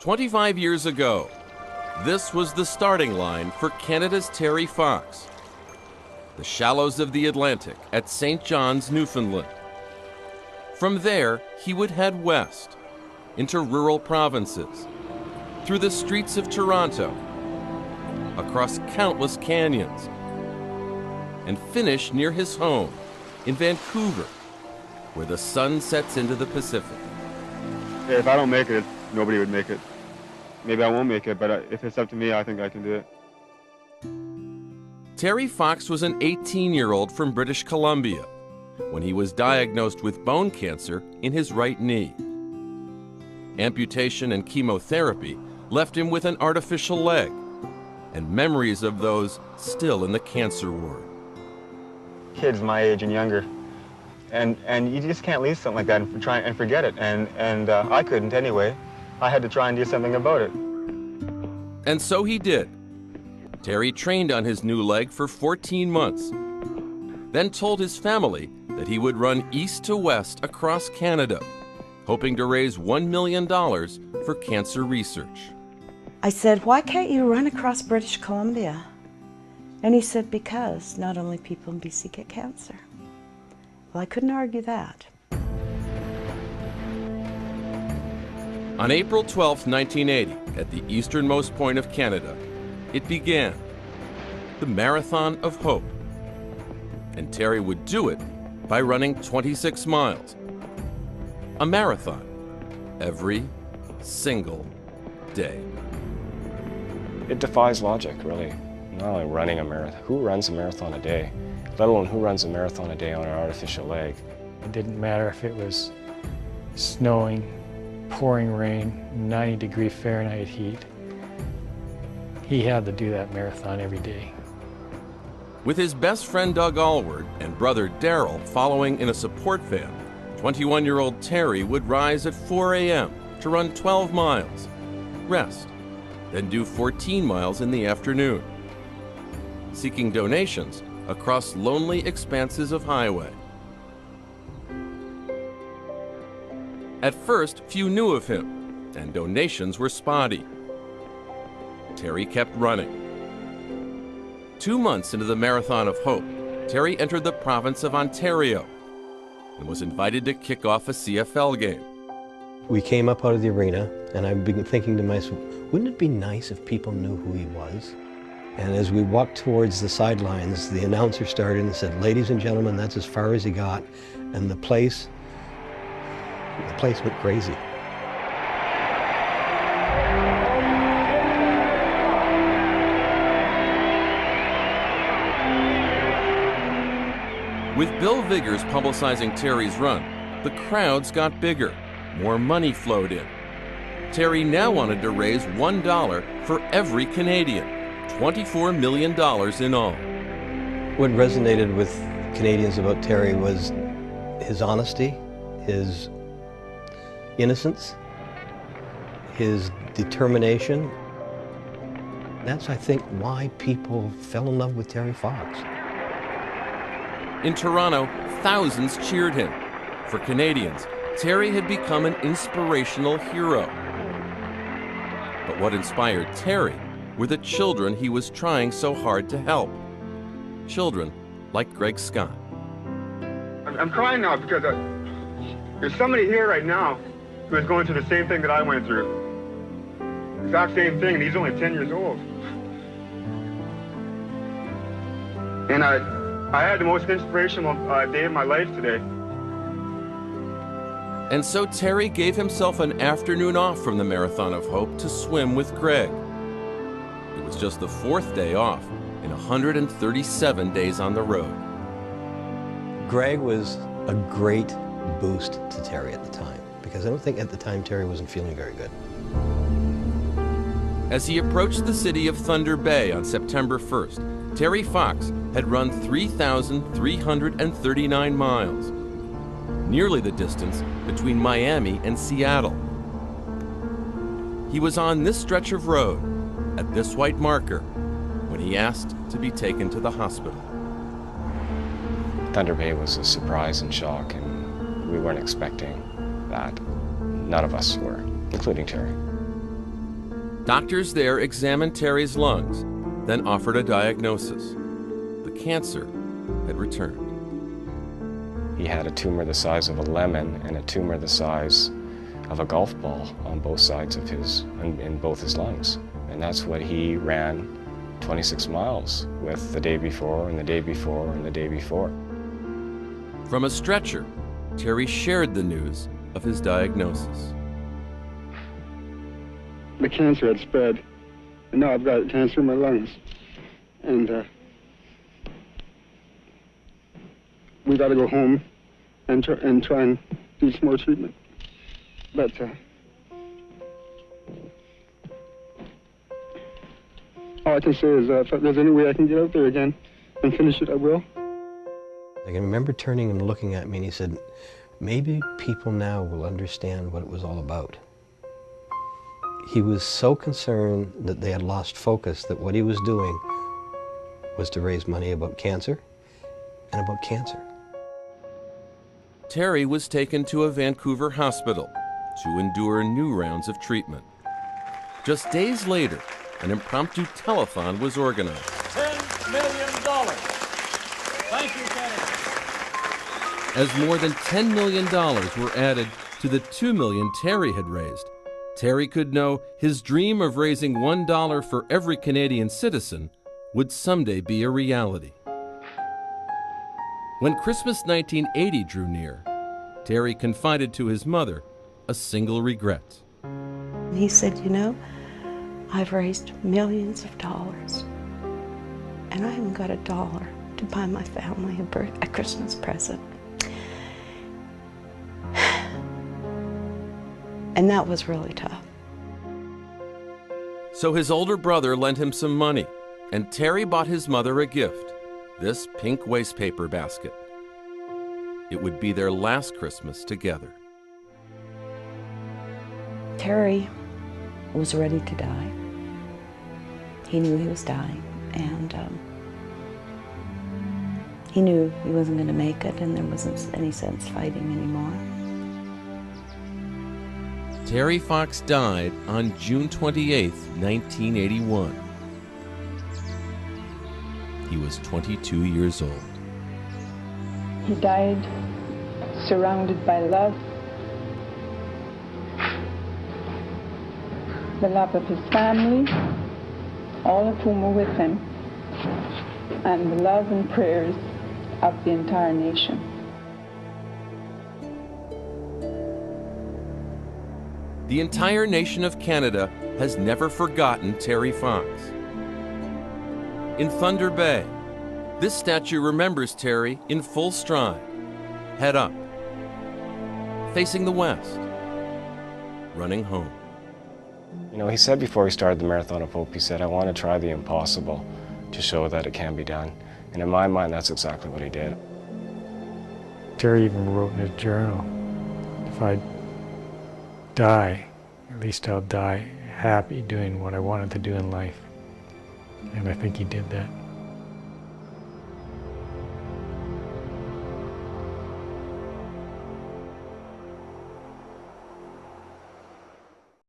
25 years ago, this was the starting line for Canada's Terry Fox. The shallows of the Atlantic at St. John's, Newfoundland. From there, he would head west, into rural provinces, through the streets of Toronto, across countless canyons, and finish near his home in Vancouver, where the sun sets into the Pacific. If I don't make it, nobody would make it. Maybe I won't make it, but if it's up to me, I think I can do it. Terry Fox was an 18-year-old from British Columbia when he was diagnosed with bone cancer in his right knee. Amputation and chemotherapy left him with an artificial leg and memories of those still in the cancer ward. Kids my age and younger, and you just can't leave something like that and try and forget it, and I couldn't anyway. I had to try and do something about it. And so he did. Terry trained on his new leg for 14 months, then told his family that he would run east to west across Canada, hoping to raise $1 million for cancer research. I said, "Why can't you run across British Columbia?" And he said, "Because not only people in BC get cancer." Well, I couldn't argue that. On April 12, 1980, at the easternmost point of Canada, it began, the Marathon of Hope. And Terry would do it by running 26 miles. A marathon every single day. It defies logic, really. Not only running a marathon, who runs a marathon a day? Let alone who runs a marathon a day on an artificial leg? It didn't matter if it was snowing, pouring rain, 90-degree Fahrenheit heat. He had to do that marathon every day. With his best friend Doug Allward and brother Daryl following in a support van, 21-year-old Terry would rise at 4 a.m. to run 12 miles, rest, then do 14 miles in the afternoon, seeking donations across lonely expanses of highway. At first, few knew of him, and donations were spotty. Terry kept running. 2 months into the Marathon of Hope, Terry entered the province of Ontario and was invited to kick off a CFL game. We came up out of the arena, and I've been thinking to myself, wouldn't it be nice if people knew who he was? And as we walked towards the sidelines, the announcer started and said, "Ladies and gentlemen, that's as far as he got." And the place went crazy. With Bill Viggers publicizing Terry's run, the crowds got bigger. More money flowed in. Terry now wanted to raise $1 for every Canadian, $24 million in all. What resonated with Canadians about Terry was his honesty, his innocence, his determination. That's, I think, why people fell in love with Terry Fox. In Toronto, thousands cheered him. For Canadians, Terry had become an inspirational hero. But what inspired Terry were the children he was trying so hard to help. Children like Greg Scott. I'm crying now because there's somebody here right now who is going through the same thing that I went through. Exact same thing, and he's only 10 years old. And I had the most inspirational day of my life today. And so Terry gave himself an afternoon off from the Marathon of Hope to swim with Greg. It was just the 4th day off in 137 days on the road. Greg was a great boost to Terry at the time, because I don't think at the time Terry wasn't feeling very good. As he approached the city of Thunder Bay on September 1st, Terry Fox had run 3,339 miles, nearly the distance between Miami and Seattle. He was on this stretch of road, at this white marker, when he asked to be taken to the hospital. Thunder Bay was a surprise and shock, and we weren't expecting that. None of us were, including Terry. Doctors there examined Terry's lungs, then offered a diagnosis. The cancer had returned. He had a tumor the size of a lemon and a tumor the size of a golf ball on both sides of in both his lungs. And that's what he ran 26 miles with the day before and the day before and the day before. From a stretcher, Terry shared the news of his diagnosis. The cancer had spread, and now I've got cancer in my lungs. And we got to go home and try and do some more treatment. But all I can say is if there's any way I can get out there again and finish it, I will. I can remember turning and looking at me, and he said, maybe people now will understand what it was all about. He was so concerned that they had lost focus that what he was doing was to raise money about cancer and about cancer. Terry was taken to a Vancouver hospital to endure new rounds of treatment. Just days later, an impromptu telethon was organized. $10 million. Thank you, Kennedy. As more than $10 million were added to the $2 million Terry had raised, Terry could know his dream of raising $1 for every Canadian citizen would someday be a reality. When Christmas 1980 drew near, Terry confided to his mother a single regret. He said, you know, I've raised millions of dollars, and I haven't got $1 to buy my family a Christmas present. And that was really tough. So his older brother lent him some money, and Terry bought his mother a gift, this pink wastepaper basket. It would be their last Christmas together. Terry was ready to die. He knew he was dying, and he knew he wasn't going to make it, and there wasn't any sense fighting anymore. Terry Fox died on June 28, 1981. He was 22 years old. He died surrounded by love, the love of his family, all of whom were with him, and the love and prayers of the entire nation. The entire nation of Canada has never forgotten Terry Fox. In Thunder Bay, this statue remembers Terry in full stride, head up, facing the west, running home. You know, he said before he started the Marathon of Hope, he said, I want to try the impossible to show that it can be done. And in my mind, that's exactly what he did. Terry even wrote in his journal, if I die, at least I'll die happy doing what I wanted to do in life. And I think he did that.